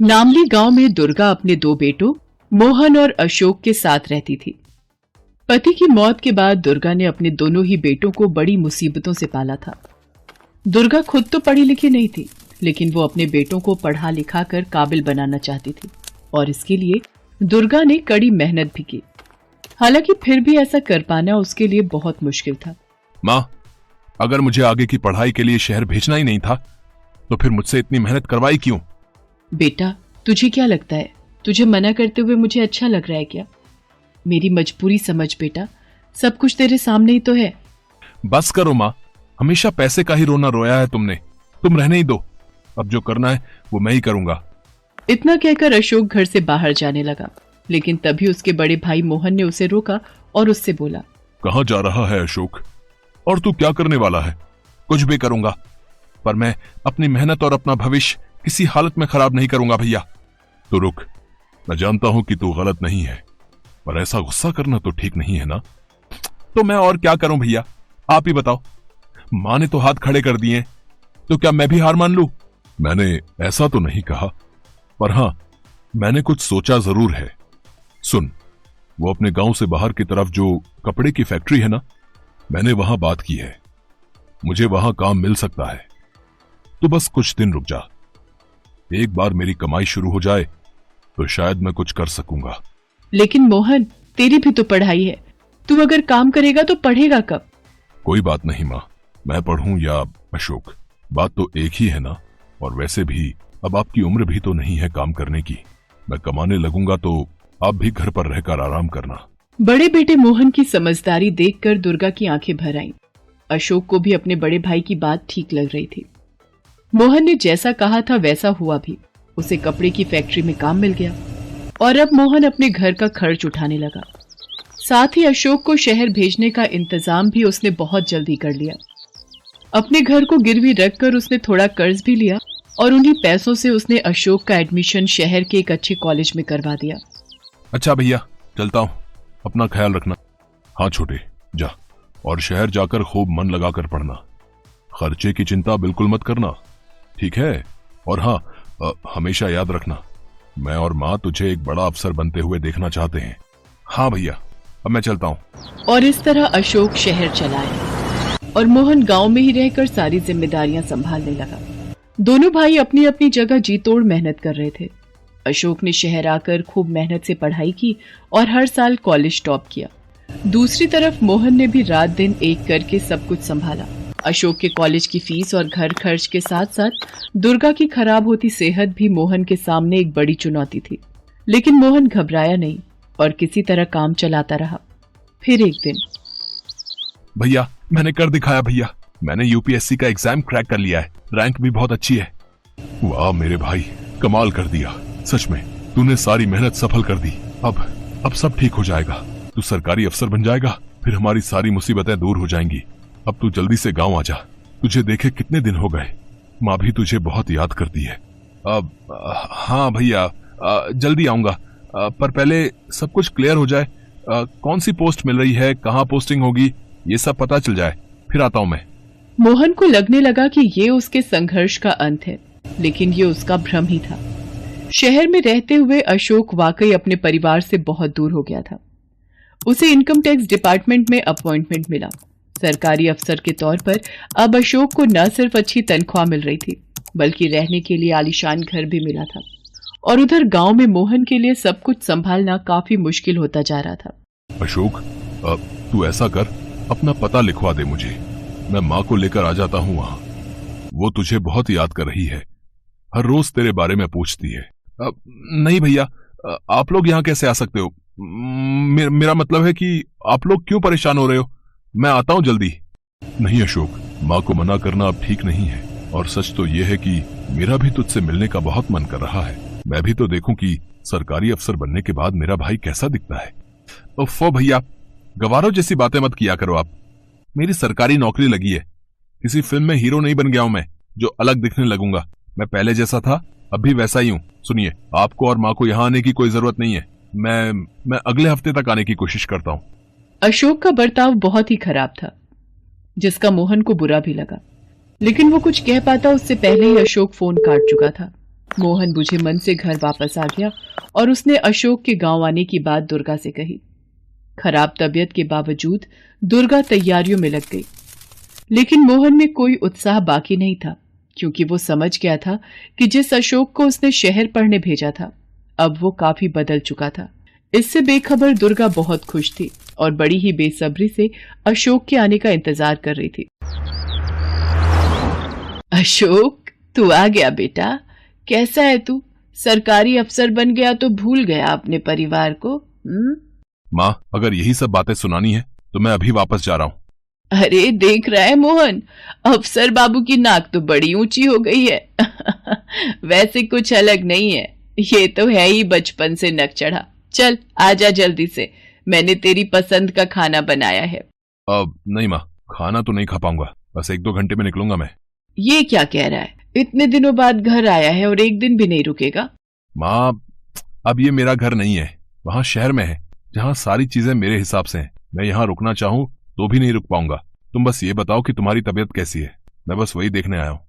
नामली गांव में दुर्गा अपने दो बेटों मोहन और अशोक के साथ रहती थी। पति की मौत के बाद दुर्गा ने अपने दोनों ही बेटों को बड़ी मुसीबतों से पाला था। दुर्गा खुद तो पढ़ी लिखी नहीं थी, लेकिन वो अपने बेटों को पढ़ा लिखा कर काबिल बनाना चाहती थी और इसके लिए दुर्गा ने कड़ी मेहनत भी की। हालांकि फिर भी ऐसा कर पाना उसके लिए बहुत मुश्किल था। माँ, अगर मुझे आगे की पढ़ाई के लिए शहर भेजना ही नहीं था तो फिर मुझसे इतनी मेहनत करवाई क्यों? बेटा, तुझे क्या लगता है तुझे मना करते हुए मुझे अच्छा लग रहा है क्या? मेरी मजबूरी समझ बेटा, सब कुछ तेरे सामने ही तो है। बस करो माँ, हमेशा पैसे का ही रोना रोया है तुमने। तुम रहने ही दो, अब जो करना है वो मैं ही करूंगा। इतना कहकर अशोक घर से बाहर जाने लगा, लेकिन तभी उसके बड़े भाई मोहन ने उसे रोका और उससे बोला, कहाँ जा रहा है अशोक? और तू क्या करने वाला है? कुछ भी करूंगा, पर मैं अपनी मेहनत और अपना भविष्य किसी हालत में खराब नहीं करूंगा भैया। तो रुक, मैं जानता हूं कि तू गलत नहीं है, पर ऐसा गुस्सा करना तो ठीक नहीं है ना। तो मैं और क्या करूं भैया, आप ही बताओ। मां ने तो हाथ खड़े कर दिए, तो क्या मैं भी हार मान लूं? मैंने ऐसा तो नहीं कहा, पर हां, मैंने कुछ सोचा जरूर है। सुन, वो अपने गांव से बाहर की तरफ जो कपड़े की फैक्ट्री है ना, मैंने वहां बात की है। मुझे वहां काम मिल सकता है, तो बस कुछ दिन रुक जा। एक बार मेरी कमाई शुरू हो जाए तो शायद मैं कुछ कर सकूंगा। लेकिन मोहन, तेरी भी तो पढ़ाई है, तू अगर काम करेगा तो पढ़ेगा कब? कोई बात नहीं मां, मैं पढ़ूं या अशोक, बात तो एक ही है ना। और वैसे भी अब आपकी उम्र भी तो नहीं है काम करने की। मैं कमाने लगूंगा तो आप भी घर पर रहकर आराम करना। बड़े बेटे मोहन की समझदारी देखकर दुर्गा की आंखें भर आईं। अशोक को भी अपने बड़े भाई की बात ठीक लग रही थी। मोहन ने जैसा कहा था वैसा हुआ भी। उसे कपड़े की फैक्ट्री में काम मिल गया और अब मोहन अपने घर का खर्च उठाने लगा। साथ ही अशोक को शहर भेजने का इंतजाम भी उसने बहुत जल्दी कर लिया। अपने घर को गिरवी रखकर उसने थोड़ा कर्ज भी लिया और उन्हीं पैसों से उसने अशोक का एडमिशन शहर के एक अच्छे कॉलेज में करवा दिया। अच्छा भैया, चलता हूं, अपना ख्याल रखना। हाँ छोटे, जा, और शहर जाकर खूब मन लगाकर पढ़ना। खर्चे की चिंता बिल्कुल मत करना, ठीक है? और हाँ, हमेशा याद रखना, मैं और माँ तुझे एक बड़ा अफसर बनते हुए देखना चाहते हैं। हाँ भैया, अब मैं चलता हूँ। और इस तरह अशोक शहर चला आया और मोहन गांव में ही रहकर सारी जिम्मेदारियां संभालने लगा। दोनों भाई अपनी अपनी जगह जी तोड़ मेहनत कर रहे थे। अशोक ने शहर आकर खूब मेहनत से पढ़ाई की और हर साल कॉलेज टॉप किया। दूसरी तरफ मोहन ने भी रात दिन एक करके सब कुछ संभाला। अशोक के कॉलेज की फीस और घर खर्च के साथ साथ दुर्गा की खराब होती सेहत भी मोहन के सामने एक बड़ी चुनौती थी। लेकिन मोहन घबराया नहीं और किसी तरह काम चलाता रहा। फिर एक दिन, भैया, मैंने कर दिखाया भैया, मैंने यूपीएससी का एग्जाम क्रैक कर लिया है, रैंक भी बहुत अच्छी है। वाह मेरे भाई, कमाल कर दिया, सच में तूने सारी मेहनत सफल कर दी। अब सब ठीक हो जाएगा, तू सरकारी अफसर बन जाएगा, फिर हमारी सारी मुसीबतें दूर हो जाएंगी। अब तू जल्दी से गांव आ जा, तुझे देखे कितने दिन हो गए, माँ भी तुझे बहुत याद करती है। अब हाँ भैया, जल्दी आऊंगा, पर पहले सब कुछ क्लियर हो जाए। कौन सी पोस्ट मिल रही है, कहाँ पोस्टिंग होगी, ये सब पता चल जाए, फिर आता हूं मैं। मोहन को लगने लगा कि ये उसके संघर्ष का अंत है, लेकिन ये उसका भ्रम ही था। शहर में रहते हुए अशोक वाकई अपने परिवार से बहुत दूर हो गया था। उसे इनकम टैक्स डिपार्टमेंट में अपॉइंटमेंट मिला। सरकारी अफसर के तौर पर अब अशोक को न सिर्फ अच्छी तनख्वाह मिल रही थी, बल्कि रहने के लिए आलीशान घर भी मिला था। और उधर गांव में मोहन के लिए सब कुछ संभालना काफी मुश्किल होता जा रहा था। अशोक, तू ऐसा कर, अपना पता लिखवा दे मुझे, मैं माँ को लेकर आ जाता हूँ वहां। वो तुझे बहुत याद कर रही है, हर रोज तेरे बारे में पूछती है। नहीं भैया, आप लोग यहाँ कैसे आ सकते हो? मेरा मतलब है कि आप लोग क्यों परेशान हो रहे हो? मैं आता हूँ जल्दी। नहीं अशोक, माँ को मना करना अब ठीक नहीं है, और सच तो यह है कि मेरा भी तुझसे मिलने का बहुत मन कर रहा है। मैं भी तो देखूं कि सरकारी अफसर बनने के बाद मेरा भाई कैसा दिखता है। ओफो भैया, गवारों जैसी बातें मत किया करो आप। मेरी सरकारी नौकरी लगी है, किसी फिल्म में हीरो नहीं बन गया हूं मैं जो अलग दिखने लगूंगा। मैं पहले जैसा था अब भी वैसा ही हूं। सुनिए, आपको और माँ को यहाँ आने की कोई जरूरत नहीं है। मैं अगले हफ्ते तक आने की कोशिश करता हूँ। अशोक का बर्ताव बहुत ही खराब था, जिसका मोहन को बुरा भी लगा, लेकिन वो कुछ कह पाता उससे पहले ही अशोक फोन काट चुका था। मोहन बुझे मन से घर वापस आ गया और उसने अशोक के गांव आने की बात दुर्गा से कही। खराब तबीयत के बावजूद दुर्गा तैयारियों में लग गई, लेकिन मोहन में कोई उत्साह बाकी नहीं था, क्योंकि वो समझ गया था कि जिस अशोक को उसने शहर पढ़ने भेजा था अब वो काफी बदल चुका था। इससे बेखबर दुर्गा बहुत खुश थी और बड़ी ही बेसब्री से अशोक के आने का इंतजार कर रही थी। अशोक, तू आ गया बेटा। कैसा है तू? सरकारी अफसर बन गया तो भूल गया अपने परिवार को? माँ, अगर यही सब बातें सुनानी है तो मैं अभी वापस जा रहा हूँ। अरे देख रहा है मोहन, अफसर बाबू की नाक तो बड़ी ऊंची हो गई है। वैसे कुछ अलग नहीं है, ये तो है ही बचपन से नक चढ़ा। चल आजा जल्दी से, मैंने तेरी पसंद का खाना बनाया है। अब नहीं माँ, खाना तो नहीं खा पाऊंगा, बस 1-2 घंटे में निकलूंगा मैं। ये क्या कह रहा है? इतने दिनों बाद घर आया है और एक दिन भी नहीं रुकेगा? माँ, अब ये मेरा घर नहीं है, वहाँ शहर में है जहाँ सारी चीजें मेरे हिसाब से हैं। मैं यहाँ रुकना चाहूँ तो भी नहीं रुक पाऊंगा। तुम बस ये बताओ कि तुम्हारी तबीयत कैसी है, मैं बस वही देखने आया हूँ।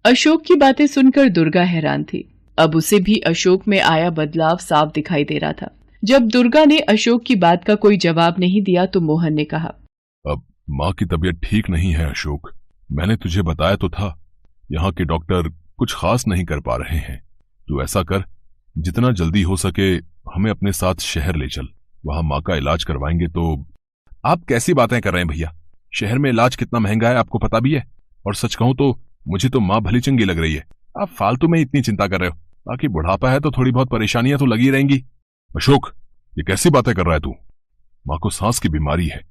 अशोक की बातें सुनकर दुर्गा हैरान थी। अब उसे भी अशोक में आया बदलाव साफ दिखाई दे रहा था। जब दुर्गा ने अशोक की बात का कोई जवाब नहीं दिया तो मोहन ने कहा, अब माँ की तबीयत ठीक नहीं है अशोक, मैंने तुझे बताया तो था, यहाँ के डॉक्टर कुछ खास नहीं कर पा रहे हैं। तू ऐसा कर, जितना जल्दी हो सके हमें अपने साथ शहर ले चल, वहां माँ का इलाज करवाएंगे। तो आप कैसी बातें कर रहे हैं भैया? शहर में इलाज कितना महंगा है आपको पता भी है, और सच कहूं तो मुझे तो माँ भली चंगी लग रही है। आप फालतू में इतनी चिंता कर रहे हो, बाकी बुढ़ापा है तो थोड़ी बहुत परेशानियां तो लगी रहेंगी। अशोक, ये कैसी बातें कर रहा है तू? माँ को सांस की बीमारी है,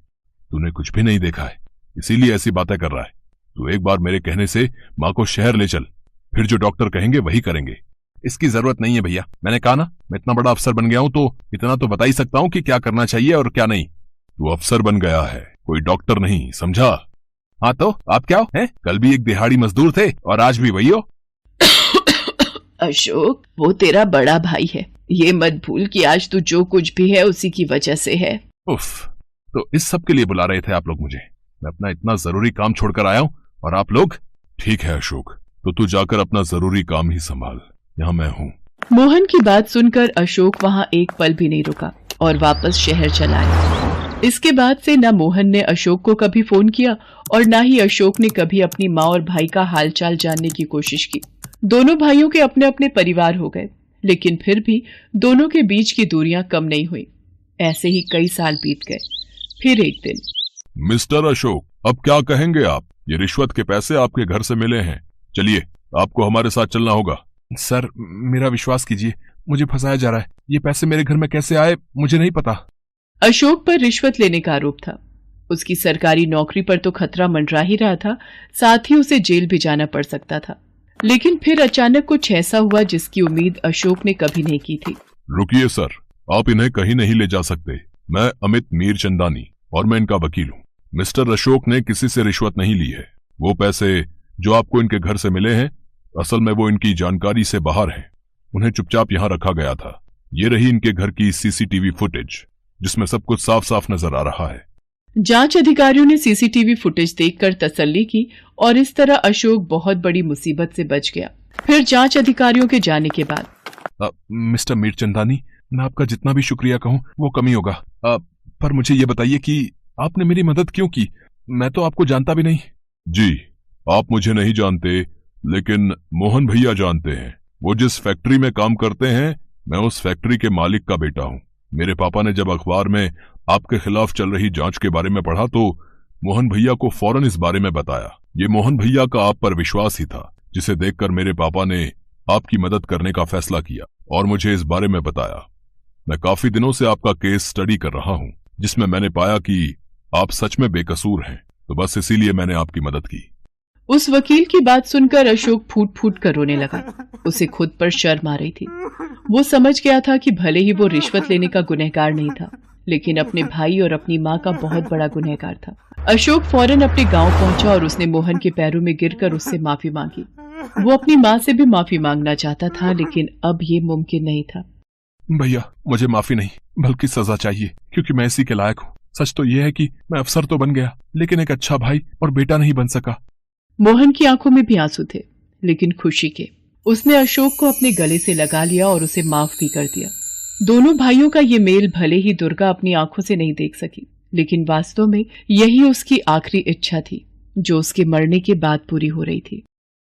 तूने कुछ भी नहीं देखा है, इसीलिए ऐसी बातें कर रहा है। तू एक बार मेरे कहने से माँ को शहर ले चल, फिर जो डॉक्टर कहेंगे वही करेंगे। इसकी जरूरत नहीं है भैया, मैंने कहा ना, मैं इतना बड़ा अफसर बन गया हूं तो इतना तो बता ही सकता हूं कि क्या करना चाहिए और क्या नहीं। तू अफसर बन गया है, कोई डॉक्टर नहीं, समझा? हाँ तो आप क्या हो? हैं? कल भी एक दिहाड़ी मजदूर थे और आज भी वही हो। अशोक, वो तेरा बड़ा भाई है, ये मत भूल कि आज तू जो कुछ भी है उसी की वजह से है। उफ, तो इस सब के लिए बुला रहे थे आप लोग मुझे? मैं अपना इतना जरूरी काम छोड़कर आया हूं और आप लोग? ठीक है अशोक, तो तू जाकर अपना जरूरी काम ही संभाल, यहाँ मैं हूँ। मोहन की बात सुनकर अशोक वहाँ एक पल भी नहीं रुका और वापस शहर चला आया। इसके बाद से न मोहन ने अशोक को कभी फोन किया और न ही अशोक ने कभी अपनी माँ और भाई का हालचाल जानने की कोशिश की। दोनों भाइयों के अपने अपने परिवार हो गए, लेकिन फिर भी दोनों के बीच की दूरियां कम नहीं हुई। ऐसे ही कई साल बीत गए। फिर एक दिन, मिस्टर अशोक, अब क्या कहेंगे आप? ये रिश्वत के पैसे आपके घर से मिले हैं, चलिए आपको हमारे साथ चलना होगा। सर, मेरा विश्वास कीजिए, मुझे फंसाया जा रहा है। ये पैसे मेरे घर में कैसे आए मुझे नहीं पता। अशोक पर रिश्वत लेने का आरोप था। उसकी सरकारी नौकरी पर तो खतरा मंडरा ही रहा था, साथ ही उसे जेल भी जाना पड़ सकता था। लेकिन फिर अचानक कुछ ऐसा हुआ जिसकी उम्मीद अशोक ने कभी नहीं की थी। रुकिए सर, आप इन्हें कहीं नहीं ले जा सकते। मैं अमित मीरचंदानी और मैं इनका वकील हूँ। मिस्टर अशोक ने किसी से रिश्वत नहीं ली है। वो पैसे जो आपको इनके घर से मिले हैं, असल में वो इनकी जानकारी से बाहर हैं। उन्हें चुपचाप यहाँ रखा गया था। ये रही इनके घर की सीसीटीवी फुटेज, जिसमें सब कुछ साफ साफ नजर आ रहा है। जांच अधिकारियों ने सीसीटीवी फुटेज देखकर तसल्ली की और इस तरह अशोक बहुत बड़ी मुसीबत से बच गया। फिर जांच अधिकारियों के जाने के बाद, मिस्टर मीरचंदानी, मैं आपका जितना भी शुक्रिया कहूँ वो कमी होगा। पर मुझे ये बताइए कि आपने मेरी मदद क्यों की? मैं तो आपको जानता भी नहीं। जी, आप मुझे नहीं जानते, लेकिन मोहन भैया जानते हैं। वो जिस फैक्ट्री में काम करते हैं, मैं उस फैक्ट्री के मालिक का बेटा हूँ। मेरे पापा ने जब अखबार में आपके खिलाफ चल रही जांच के बारे में पढ़ा तो मोहन भैया को फौरन इस बारे में बताया। ये मोहन भैया का आप पर विश्वास ही था, जिसे देखकर मेरे पापा ने आपकी मदद करने का फैसला किया और मुझे इस बारे में बताया। मैं काफी दिनों से आपका केस स्टडी कर रहा हूँ, जिसमें मैंने पाया कि आप सच में बेकसूर हैं, तो बस इसीलिए मैंने आपकी मदद की। उस वकील की बात सुनकर अशोक फूट फूट कर रोने लगा। उसे खुद पर शर्म आ रही थी। वो समझ गया था कि भले ही वो रिश्वत लेने का गुनहगार नहीं था, लेकिन अपने भाई और अपनी माँ का बहुत बड़ा गुनहगार था। अशोक फौरन अपने गांव पहुंचा और उसने मोहन के पैरों में गिरकर उससे माफी मांगी। वो अपनी माँ से भी माफी मांगना चाहता था, लेकिन अब ये मुमकिन नहीं था। भैया, मुझे माफी नहीं बल्कि सजा चाहिए, क्योंकि मैं इसी के लायक हूँ। सच तो यह है कि मैं अफसर तो बन गया, लेकिन एक अच्छा भाई और बेटा नहीं बन सका। मोहन की आंखों में भी आंसू थे, लेकिन खुशी के। उसने अशोक को अपने गले से लगा लिया और उसे माफ भी कर दिया। दोनों भाइयों का ये मेल भले ही दुर्गा अपनी आंखों से नहीं देख सकी, लेकिन वास्तव में यही उसकी आखिरी इच्छा थी जो उसके मरने के बाद पूरी हो रही थी।